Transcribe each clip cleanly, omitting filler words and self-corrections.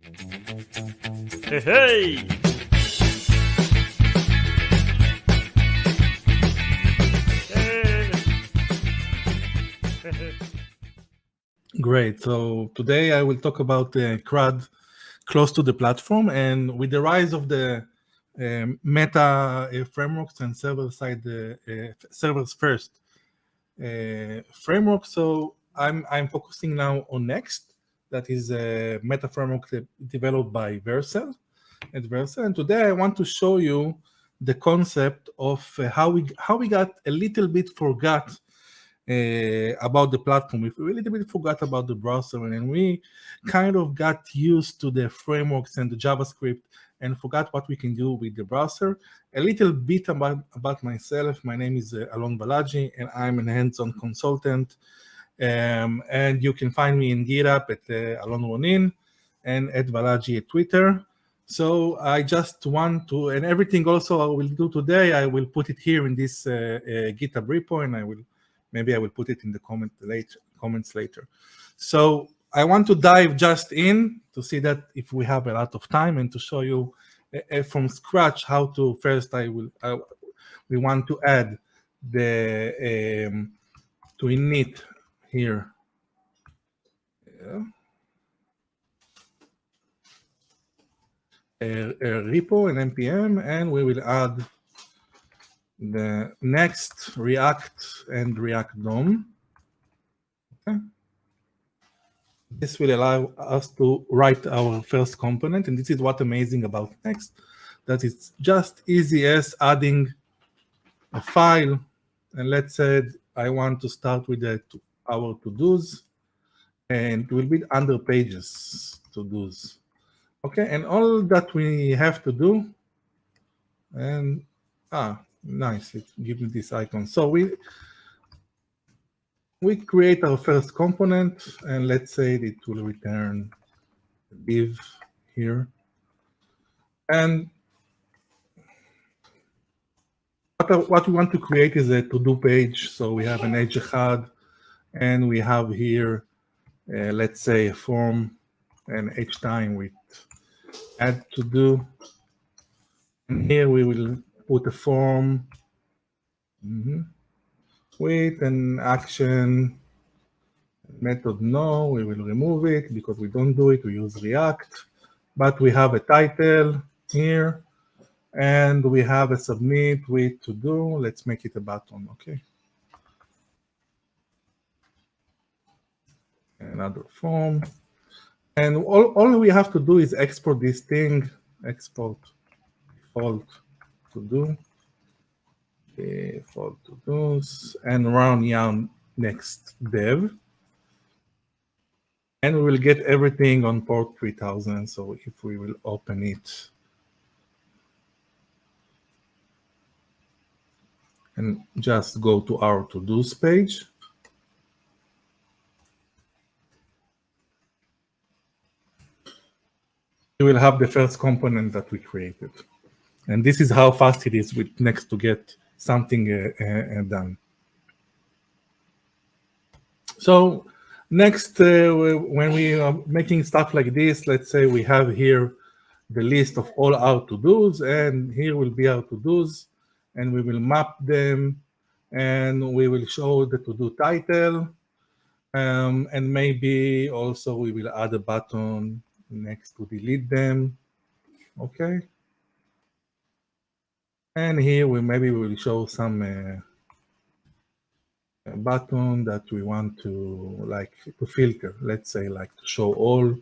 Hey, hey! Great. So today I will talk about CRUD close to the platform, and with the rise of the meta frameworks and server-side servers first framework. So I'm focusing now on Next, that is a meta framework developed by Vercel at Vercel. And today I want to show you the concept of how we got a little bit forgot about the platform. We a little bit forgot about the browser, and we kind of got used to the frameworks and the JavaScript and forgot what we can do with the browser. A little bit about myself. My name is Alon Valadji, and I'm a hands-on consultant. And you can find me in GitHub at Alon Ronin and at Valadji at Twitter. So I just want to, and everything also I will do today, I will put it here in this GitHub repo, and maybe I will put it in the comments later. So I want to dive just in to see that if we have a lot of time, and to show you from scratch how to first we want to add the to init here. A repo, an npm, and we will add the next React and React DOM. Okay. This will allow us to write our first component, and this is what's amazing about Next, that it's just easy as adding a file. And let's say I want to start with our to-dos, and it will be under pages to-dos. Okay, and all that we have to do, and nice, it gives me this icon. So we create our first component, and let's say it will return div here. And what we want to create is a to-do page. So we have an h1, and we have here, let's say, a form, and each time with add to do. And here we will put a form with an action method. No, we will remove it because we don't do it. We use React, but we have a title here, and we have a submit with to do. Let's make it a button. Okay. Another form. And all we have to do is export this thing, export default to do, default to do's, and run yarn next dev. And we will get everything on port 3000. So if we will open it and just go to our to-dos page, we will have the first component that we created. And this is how fast it is with Next to get something done. So next, when we are making stuff like this, let's say we have here the list of all our to-dos, and here will be our to-dos, and we will map them, and we will show the to-do title, and maybe also we will add a button next to delete them. Okay. And here maybe we will show some button that we want to filter. Let's say to show all,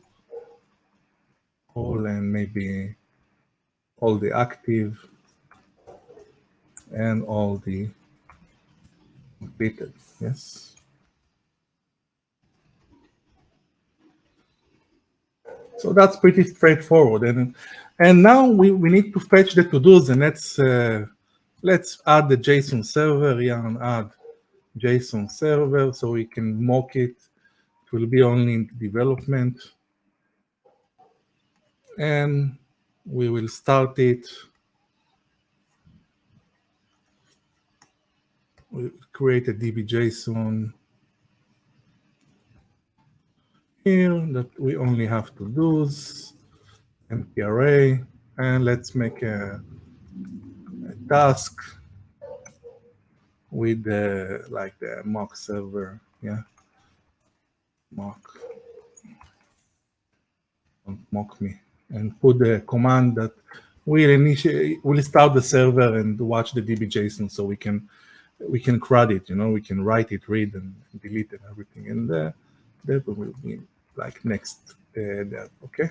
and maybe all the active and all the completed. Yes. So that's pretty straightforward. And now we need to fetch the to-dos, and let's add the JSON server, yarn add JSON server, so we can mock it. It will be only in development. And we will start it. We create a db.json here that we only have to-dos. empty array, and let's make a task with like the mock server. Yeah, mock, don't mock me, and put the command that will start the server and watch the DB.json, so we can CRUD it. We can write it, read, and delete and everything, and that will be like next there. Okay.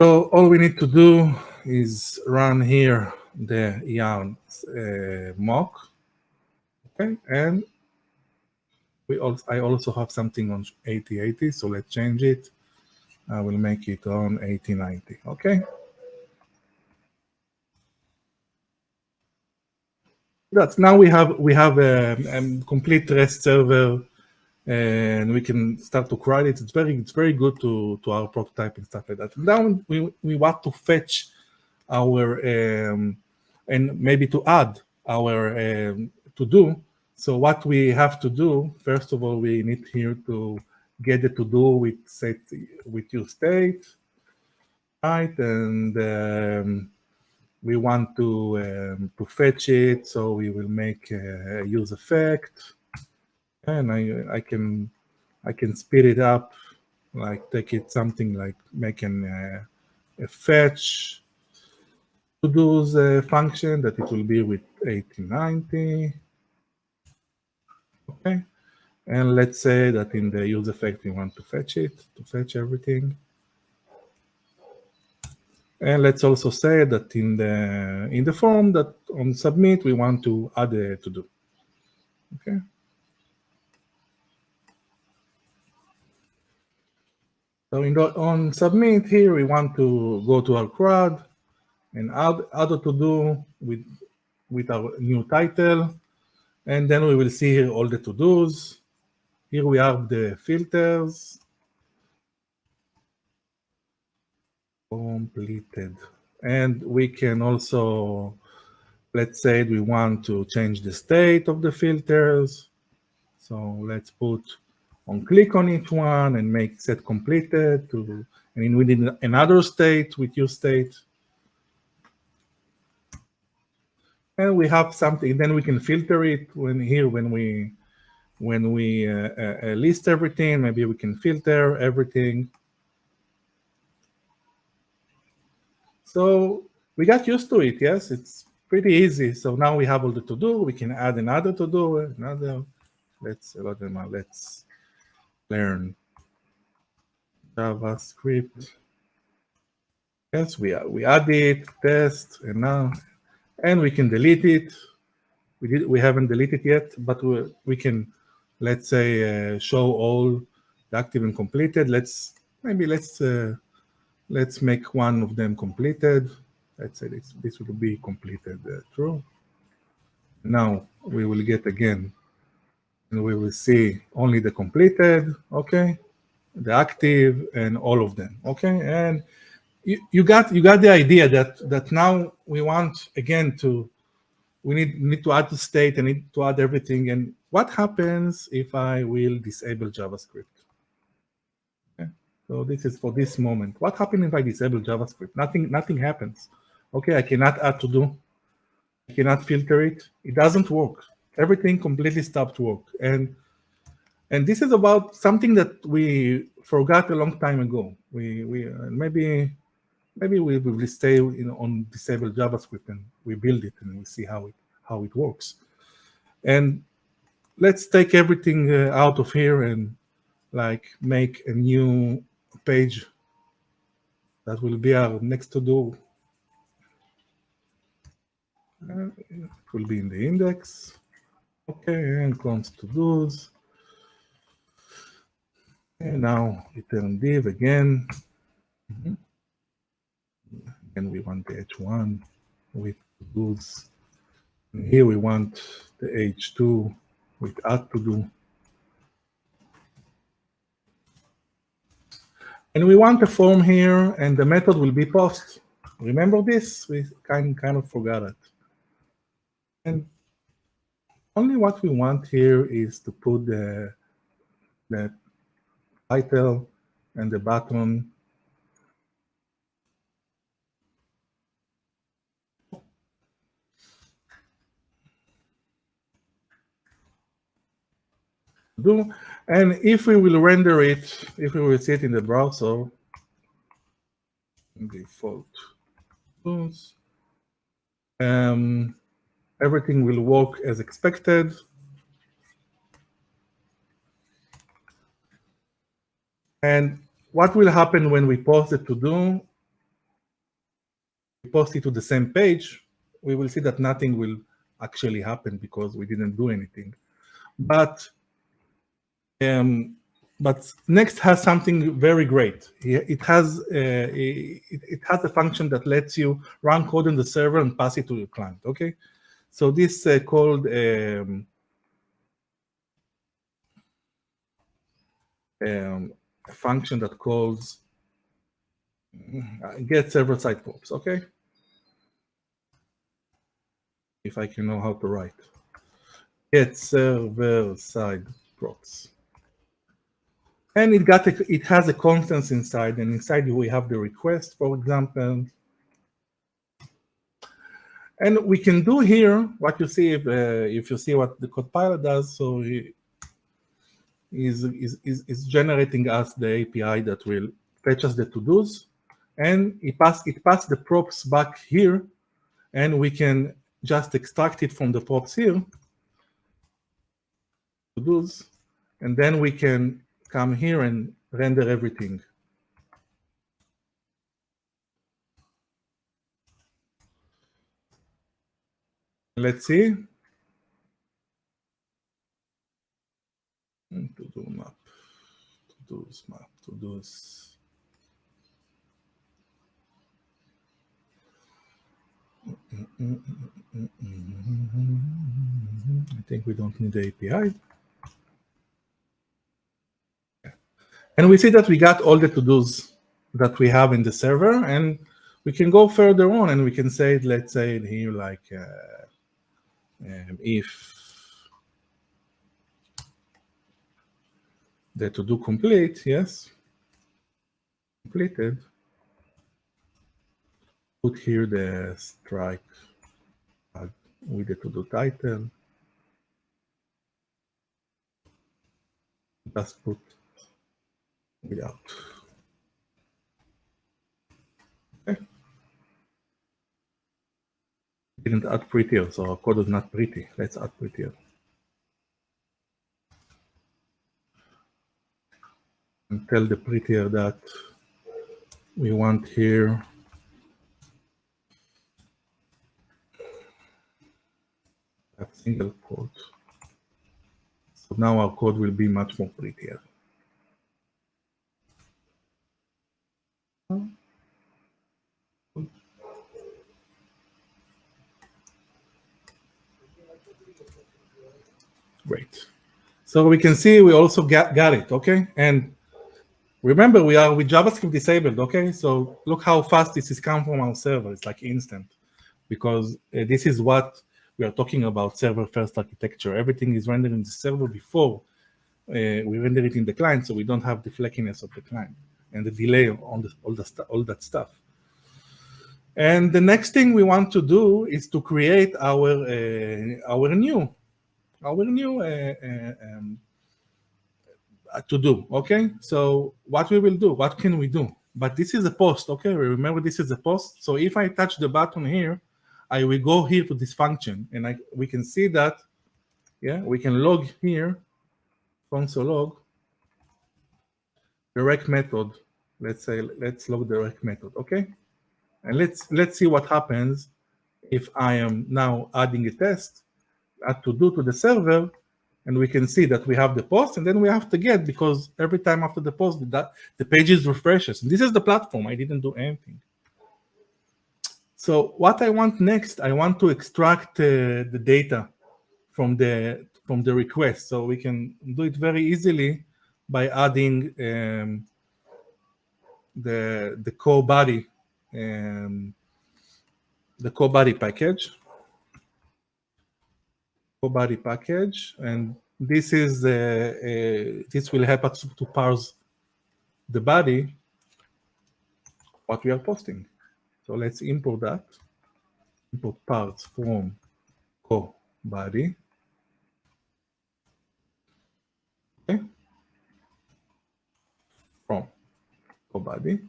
So all we need to do is run here the yarn mock, okay, and I also have something on 8080, so let's change it. I will make it on 8090, okay. That's now we have a complete REST server, and we can start to CRUD it. It's very good to our prototype and stuff like that. Now we want to fetch our and maybe to add our to do. So what we have to do, first of all, we need here to get the to do with set with your state, right? And we want to fetch it, so we will make a use effect, and I can speed it up, like take it something like making a fetch to do's function that it will be with 8090. Okay, and let's say that in the use effect we want to fetch everything. And let's also say that in the form that on submit we want to add a to do. Okay. So on submit here we want to go to our CRUD and add a to do with our new title, and then we will see here all the to dos. Here we have the filters. Completed. And we can also, let's say we want to change the state of the filters. So let's put on click on each one and make set completed to, and we need another state with your state. And we have something, then we can filter it when we list everything, maybe we can filter everything. So we got used to it, yes, it's pretty easy. So now we have all the to do, we can add another to do, another, let's learn JavaScript. Yes, we add it, test, and we can delete it. We haven't deleted yet, but we can, let's say, show all the active and completed. Let's make one of them completed. Let's say this will be completed true. Now we will get again, and we will see only the completed, okay, the active, and all of them, okay. And you got the idea that now we want again we need to add the state and need to add everything. And what happens if I will disable JavaScript? Okay. So this is for this moment. What happens if I disable JavaScript? Nothing happens. Okay, I cannot add to do. I cannot filter it. It doesn't work. Everything completely stopped work. And this is about something that we forgot a long time ago. Maybe we will stay on disabled JavaScript and we build it and we see how it works. And let's take everything out of here and like make a new page that will be our next to do. It will be in the index. Okay, and const to dos. And now return div again. And we want the h1 with goods. And here we want the h2 with add to do. And we want a form here, and the method will be post. Remember this? We kind of forgot it. And only what we want here is to put the title and the button do. And if we will render it, if we will see it in the browser, default tools, everything will work as expected. And what will happen when we post the to-do? We post it to the same page, we will see that nothing will actually happen because we didn't do anything. But Next has something very great. It has a function that lets you run code in the server and pass it to your client. Okay, so this called a function that calls get server side props. Okay, if I can know how to write, get server side props. And it has a constants inside, and inside we have the request, for example. And we can do here what you see if you see what the compiler does. So he is generating us the API that will fetch us the to-dos, and it pass the props back here, and we can just extract it from the props here, to-dos, and then we can come here and render everything. Let's see. To-do map, to-dos map, to-dos. I think we don't need the API. And we see that we got all the to-dos that we have in the server, and we can go further on and we can say, let's say here, like if the to-do complete, yes, completed, put here the strike with the to-do title, just put without. Okay. Didn't add prettier, so our code is not pretty. Let's add prettier. And tell the prettier that we want here a single quote. So now our code will be much more prettier. Great. So we can see we also got it, okay? And remember, we are with JavaScript disabled, okay? So look how fast this is come from our server. It's like instant, because this is what we are talking about, server-first architecture. Everything is rendered in the server before we render it in the client, so we don't have the flakiness of the client and the delay on all that stuff. And the next thing we want to do is to create our new to do. Okay, so what we will do, what can we do? But this is a post. Okay, remember this is a post. So if I touch the button here, I will go here to this function, and we can see that, yeah, we can log here, console log the rec method. Let's log the rec method. Okay, and let's see what happens if I am now adding a test, add to do to the server, and we can see that we have the post, and then we have to get, because every time after the post, the page is refreshes. And this is the platform. I didn't do anything. So what I want next, I want to extract the data from the request. So we can do it very easily by adding the core body, the core body package. Core body package, and this is this will help us to parse the body what we are posting. So let's import that. Import parts from core body. Okay, from body.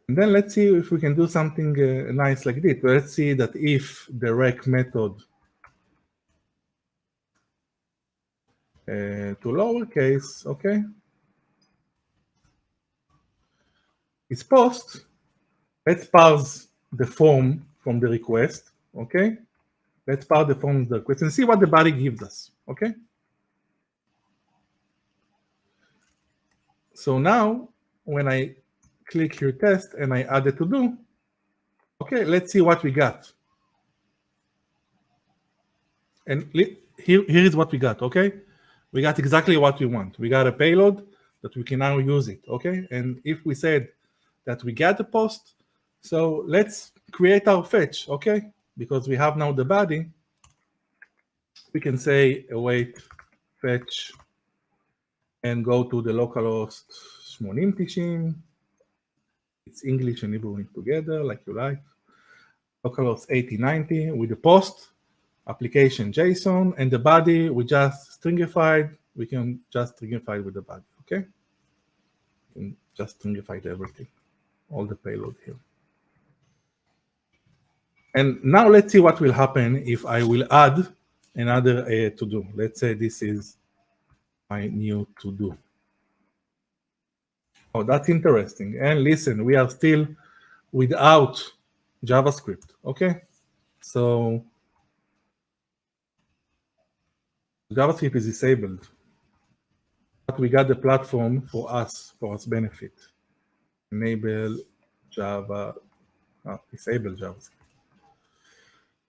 And then let's see if we can do something nice like this. Let's see that if the rec method to lowercase, okay, is post. Let's parse the form from the request, okay? Let's parse the form of the request and see what the body gives us, okay? So now, when I click here test and I add a to do, okay, let's see what we got. And here is what we got, okay? We got exactly what we want. We got a payload that we can now use it, okay? And if we said that we get the post, so let's create our fetch, okay? Because we have now the body, we can say await fetch and go to the localhost 8090. It's English and Hebrew together, like you like. Localhost 8090 with the post, application JSON, and the body we just stringified. We can just stringify with the body, okay? We can just stringify everything, all the payload here. And now let's see what will happen if I will add another to-do. Let's say this is my new to-do. Oh, that's interesting. And listen, we are still without JavaScript, okay? So JavaScript is disabled, but we got the platform for us, for its benefit. Enable Java, disable JavaScript.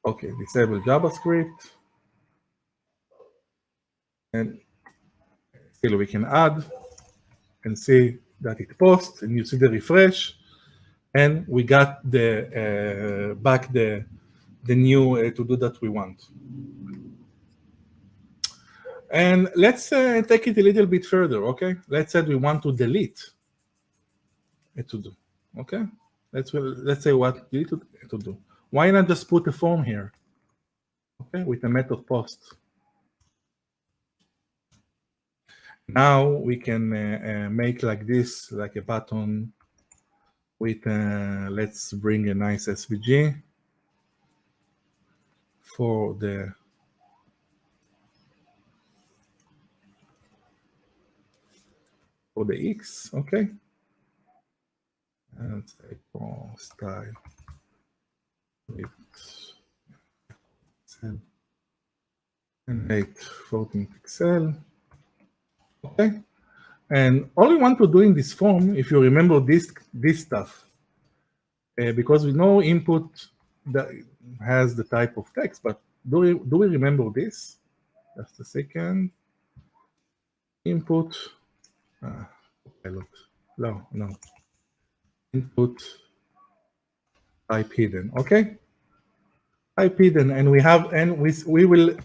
Okay, disable JavaScript. And still we can add and see that it posts, and you see the refresh, and we got the back the new to-do that we want. And let's take it a little bit further, okay? Let's say we want to delete a to-do, okay? Let's say what delete a to-do. Why not just put a form here, okay, with a method post? Now we can make like this, like a button with, let's bring a nice SVG for the X, okay? And say style with 14 pixel, okay? And all we want to do in this form, if you remember this stuff, because we know input that has the type of text, but do we remember this? Just a second. Input, no. Input type hidden, okay? Type hidden, and we will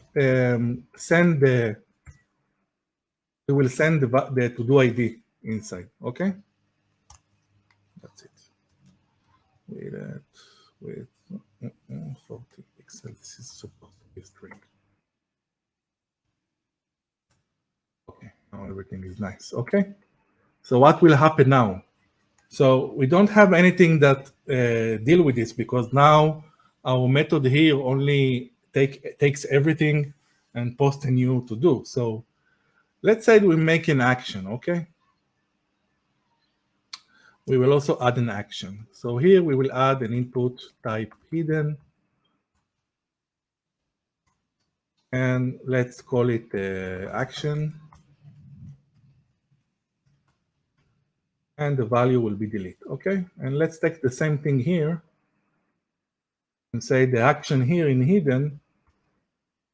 send the to-do ID inside, okay? That's it. With 40 pixels. This is supposed to be a string. Okay, now everything is nice, okay? So what will happen now? So we don't have anything that deal with this, because now our method here only takes everything and post a new to do. So let's say we make an action, okay? We will also add an action. So here we will add an input type hidden, and let's call it action, and the value will be delete, okay? And let's take the same thing here and say the action here in hidden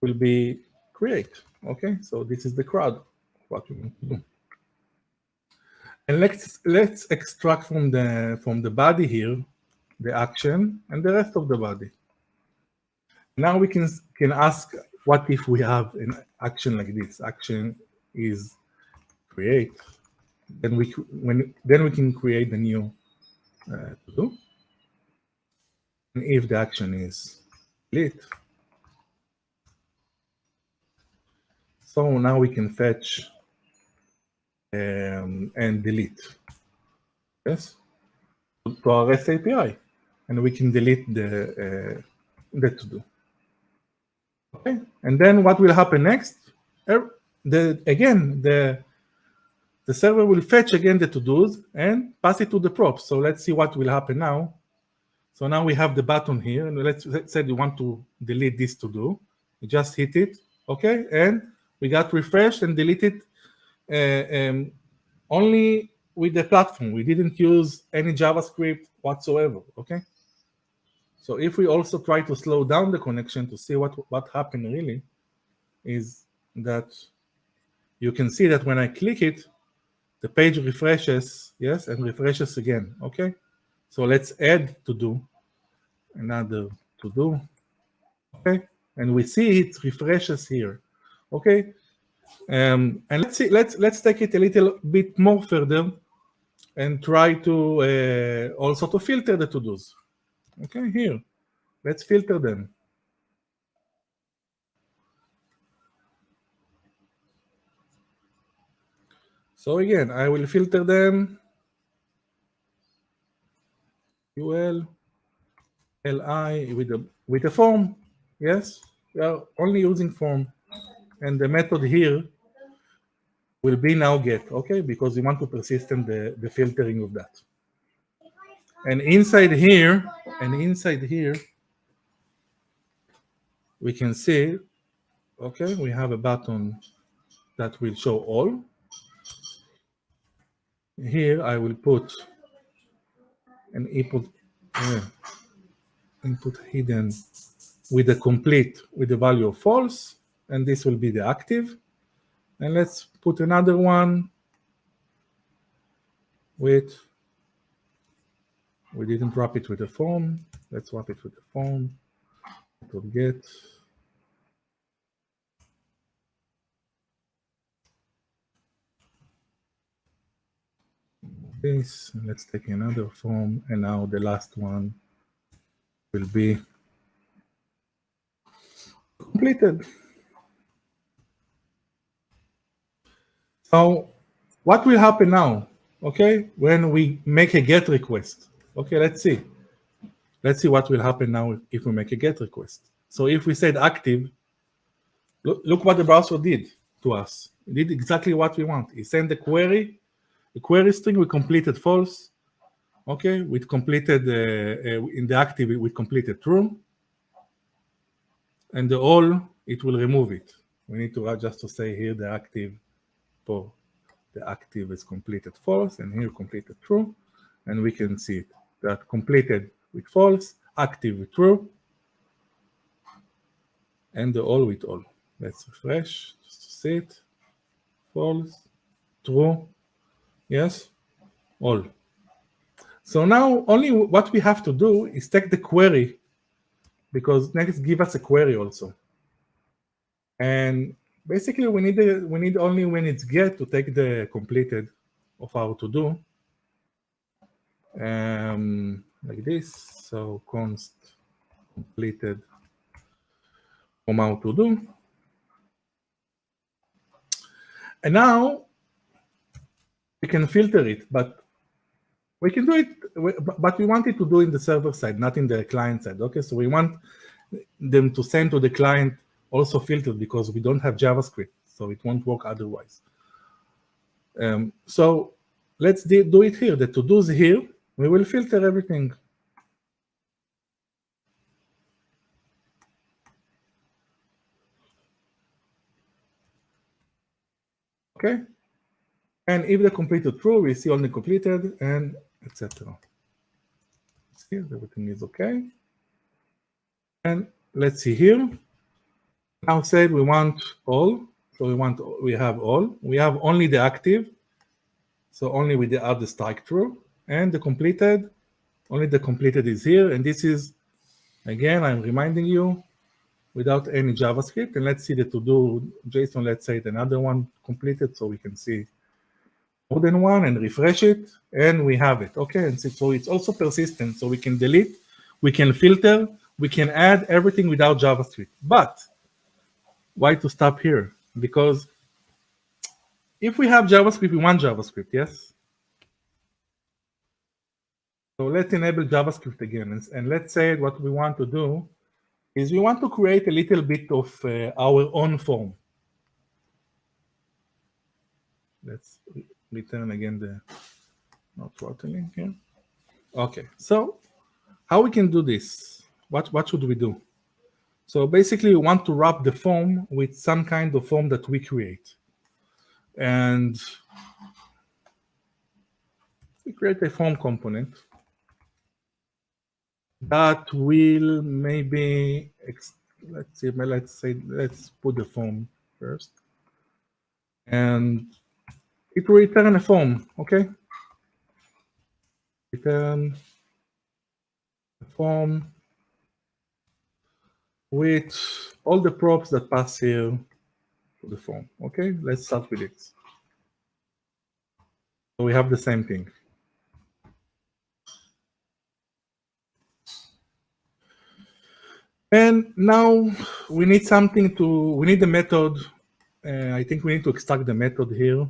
will be create, okay? So this is the CRUD, what we want to do. And let's extract from the body here the action and the rest of the body. Now we can ask, what if we have an action like this? Action is create. Then we can create the new to do. And if the action is delete, so now we can fetch and delete. Yes, to our REST API, and we can delete the to-do. Okay, and then what will happen next? The server will fetch again the to-dos and pass it to the props. So let's see what will happen now. So now we have the button here, and let's say you want to delete this to-do. You just hit it, okay, and we got refreshed and deleted only with the platform. We didn't use any JavaScript whatsoever, okay? So if we also try to slow down the connection to see what happened really, is that you can see that when I click it, the page refreshes, yes, and refreshes again, okay? So let's add to do, another to do, okay? And we see it refreshes here, okay? And let's see, let's take it a little bit more further and try to also to filter the to-dos. Okay, here, let's filter them. So again, I will filter them. UL, LI with a form. Yes, we are only using form, and the method here will be now get. Okay, because we want to persistent the filtering of that. And inside here, we can see. Okay, we have a button that will show all. Here I will put an input hidden with the complete with the value of false, and this will be the active. And let's put another one with, we didn't wrap it with a form. Let's wrap it with a form. To get this, and let's take another form, and now the last one will be completed. So what will happen now, okay, when we make a GET request? Okay, let's see what will happen now if we make a GET request. So if we said active, look what the browser did to us. It did exactly what we want. It sent the query string, we completed false. Okay, we completed in the active, we completed true, and the all, it will remove it. We need to just to say here the active for the active is completed false, and here completed true, and we can see it that completed with false, active with true, and the all with all. Let's refresh just to see it. False, true, yes, all. So now only what we have to do is take the query, because Next give us a query also. And basically we need only when it's get to take the completed of our to do. Like this. So const completed from our to do. And now we can filter it, but we can do it, but we want it to do in the server side, not in the client side. Okay, so we want them to send to the client also filtered, because we don't have JavaScript, so it won't work otherwise. So let's do it here. The to-dos here, we will filter everything. Okay, and if the completed true, we see only completed and etc. See, everything is okay. And let's see here. Now said we want all, so we have all. We have only the active, so only with the other strike true, and the completed, only the completed is here. And this is, again, I'm reminding you, without any JavaScript. And let's see the to-do JSON. Let's say another one completed, so we can see more than one, and refresh it, and we have it. Okay, and so it's also persistent, so we can delete, we can filter, we can add everything without JavaScript. But why to stop here? Because if we have JavaScript, we want JavaScript, yes? So let's enable JavaScript again. And let's say what we want to do is we want to create a little bit of our own form. Let's return again the not throttling here. Okay, so how we can do this? What should we do? So basically, we want to wrap the form with some kind of form that we create. And we create a form component that will maybe, let's put the form first. And it will return a form, okay? Return a form with all the props that pass here to the form, okay? Let's start with it. So we have the same thing. And now we need we need the method. I think we need to extract the method here.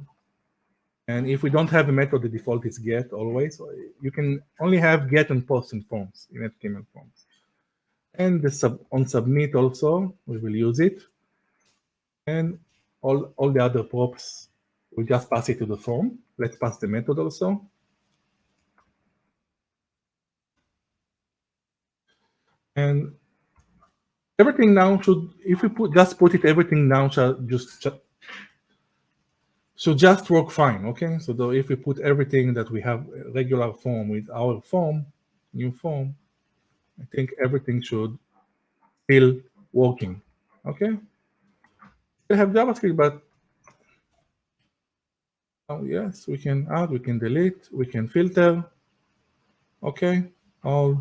And if we don't have a method, the default is get always. So you can only have get and post in forms, in HTML forms. And on submit also, we will use it. And all the other props, we just pass it to the form. Let's pass the method also. And everything now should, if we just put it, everything now should just work fine, okay? So if we put everything that we have a regular form with our form, new form, I think everything should still working, okay? We have JavaScript, but yes, we can add, we can delete, we can filter, okay? All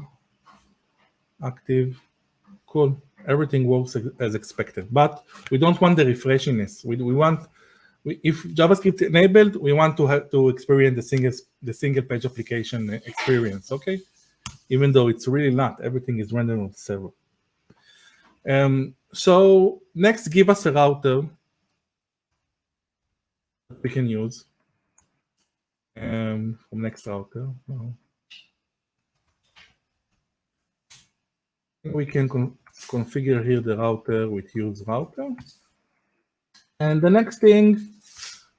active, cool. Everything works as expected, but we don't want the refreshiness. We want, if JavaScript enabled, we want to have to experience the single page application experience, okay? Even though it's really not, everything is rendered on the server. So next, give us a router that we can use from next router. We can configure here the router with use router. And the next thing,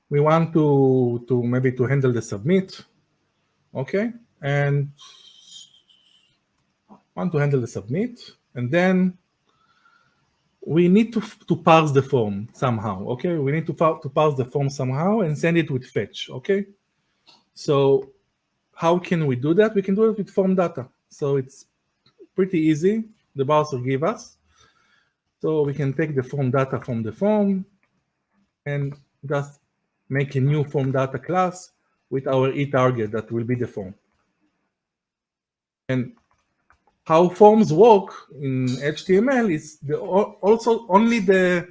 we want to maybe to handle the submit, okay? And want to handle the submit, and then we need to parse the form somehow, okay? We need to parse the form somehow and send it with fetch, okay? So how can we do that? We can do it with form data. So it's pretty easy. The browser give us. So we can take the form data from the form and just make a new form data class with our e-target that will be the form. And how forms work in HTML is also only the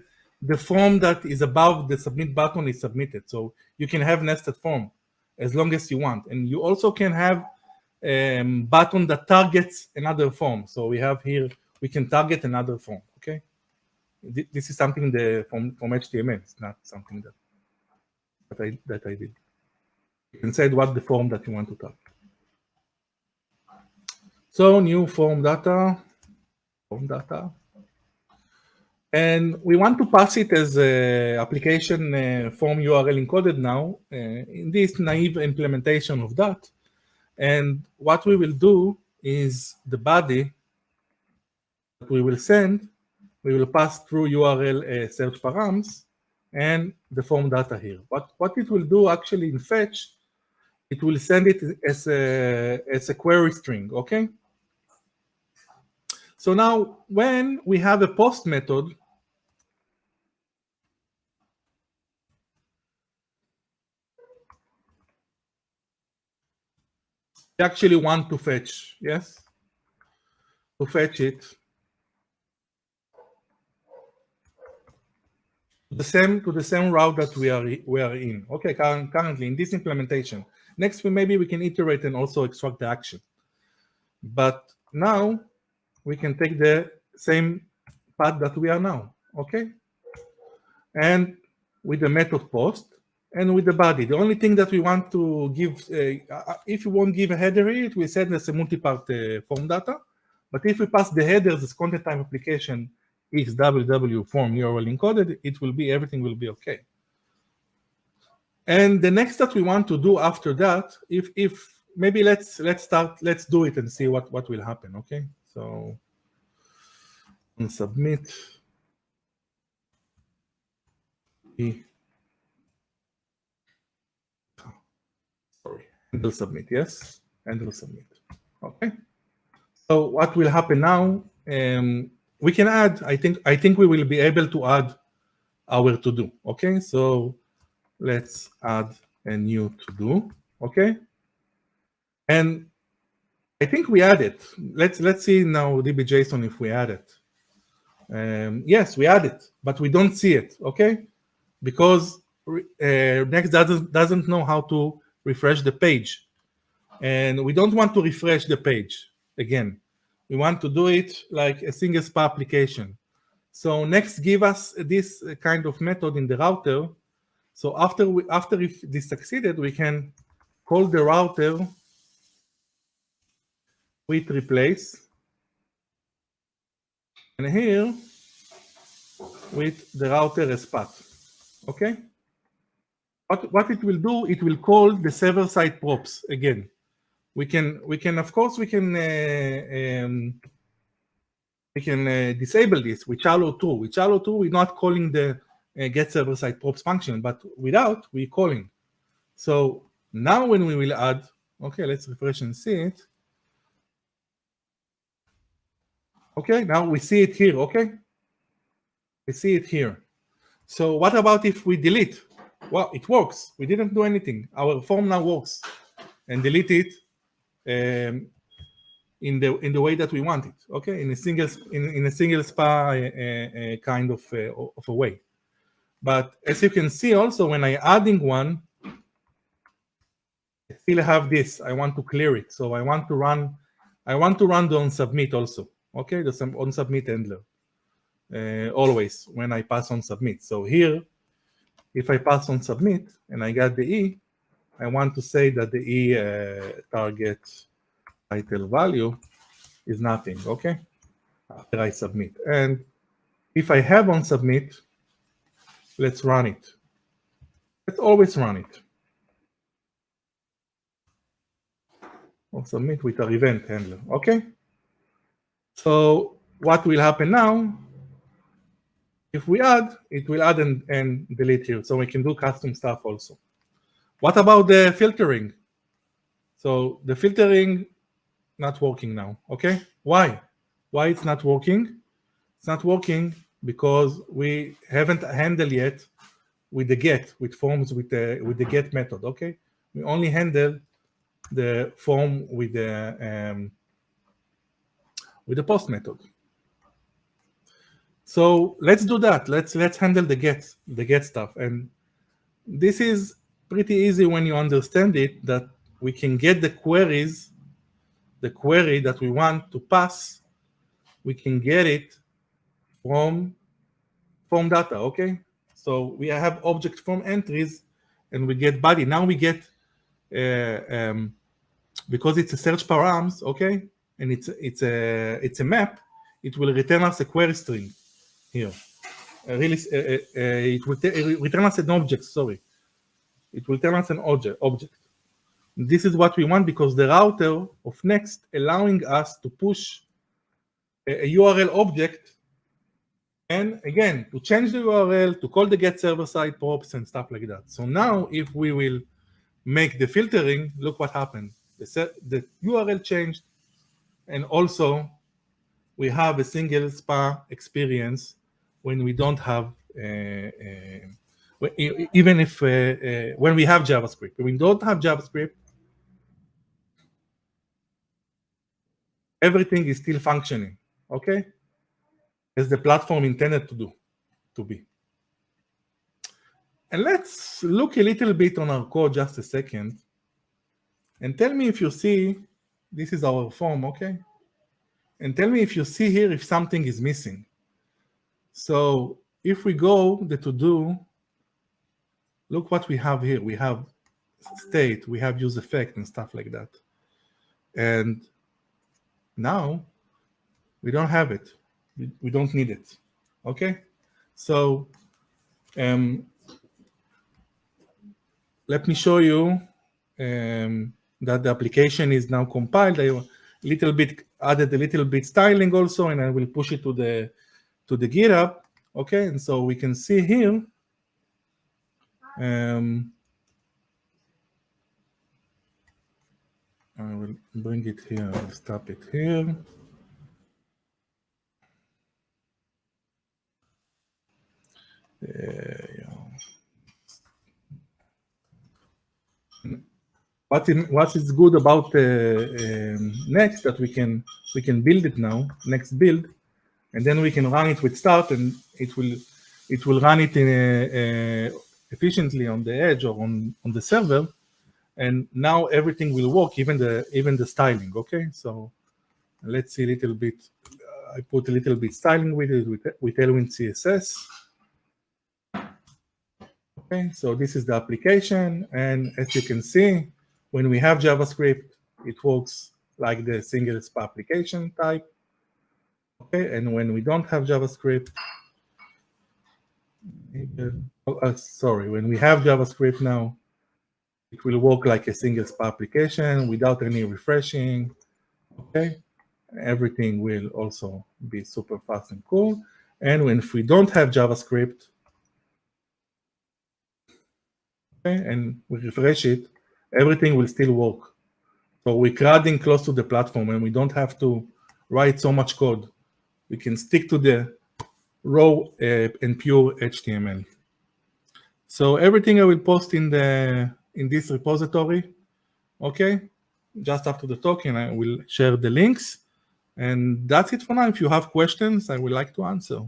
form that is above the submit button is submitted. So you can have nested form as long as you want. And you also can have a button that targets another form. So we have here, we can target another form, okay? This is something from HTML. It's not something that I did. You can say what the form that you want to target. So new form data, and we want to pass it as a application form URL encoded now in this naive implementation of that. And what we will do is the body that we will send, we will pass through URL search params and the form data here. What it will do actually in fetch, it will send it as a query string, okay? So now when we have a post method, we actually want to fetch, yes? To fetch it to the same route that we are in. Okay, currently in this implementation. Next, maybe we can iterate and also extract the action. But now we can take the same path that we are now, okay? And with the method post, and with the body. The only thing that we want to give, if you won't give a header here, it will send us a multi-part form data. But if we pass the headers as content type application XWW form URL encoded, it will be, everything will be okay. And the next that we want to do after that, if maybe let's do it and see what will happen. Okay, so on submit, sorry, handle submit, yes, handle submit. Okay, so what will happen now? We can add. I think we will be able to add our to do. Okay, so let's add a new to do. Okay, and I think we add it. Let's see now DB.json if we add it. Yes, we add it, but we don't see it. Okay, because Next doesn't know how to refresh the page, and we don't want to refresh the page again. We want to do it like a single SPA application. So Next give us this kind of method in the router. So after if this succeeded, we can call the router with replace, and here with the router as path. Okay. What it will do? It will call the server side props again. We can of course we can disable this with shallow true. With shallow true, we're not calling the get server side props function, but without, we're calling. So now when we will add, okay, let's refresh and see it. Okay, now we see it here. Okay, we see it here. So what about if we delete? Well, it works. We didn't do anything. Our form now works, and delete it in the way that we want it. Okay, in a single SPA kind of a way. But as you can see, also when I adding one, I still have this. I want to clear it, so I want to run the on submit also. Okay, the on submit handler always when I pass on submit. So here, if I pass on submit and I got the E, I want to say that the E target title value is nothing. Okay, after I submit, and if I have on submit, let's run it. Let's always run it. On submit with our event handler. Okay. So what will happen now? If we add, it will add and delete here. So we can do custom stuff also. What about the filtering? So the filtering not working now. Okay. Why? Why it's not working? It's not working because we haven't handled yet with the get, with forms with the get method. Okay. We only handle the form with the post method. So let's do that. Let's handle the get stuff, and this is pretty easy when you understand it. That we can get the query that we want to pass. We can get it from form data. Okay, so we have object form entries, and we get body. Now we get because it's a search params. Okay, and it's a map. It will return us a query string here. It will return us an object. Sorry, it will return us an object. This is what we want because the router of Next allowing us to push a URL object, and again to change the URL, to call the get server side props and stuff like that. So now if we will make the filtering, look what happened. The URL changed, and also we have a single SPA experience when we don't have even if when we have JavaScript. When we don't have JavaScript, everything is still functioning, okay, as the platform intended to be. And let's look a little bit on our code just a second, and tell me if you see, this is our form, okay, and tell me if you see here if something is missing. So if we go the to do, look what we have here. We have state, we have use effect and stuff like that. And now we don't have it. We don't need it. Okay? So let me show you that the application is now compiled. I added a little bit styling also, and I will push it to the GitHub. Okay, and so we can see here. I will bring it here. I'll stop it here. What is good about Next, that we can build it now, Next build, and then we can run it with start, and it will run it in efficiently on the edge or on the server, and now everything will work, even the styling. Okay, so let's see a little bit. I put a little bit styling with it with Tailwind CSS. Okay, so this is the application, and as you can see, when we have JavaScript, it works like the single spa application type. Okay, and when we don't have JavaScript, when we have JavaScript now, it will work like a single spa application without any refreshing. Okay, everything will also be super fast and cool. And if we don't have JavaScript, okay, and we refresh it, everything will still work. So we're CRUDing close to the platform, and we don't have to write so much code. We can stick to the raw and pure HTML. So everything I will post in this repository. Okay, just after the talk, and I will share the links. And that's it for now. If you have questions, I would like to answer.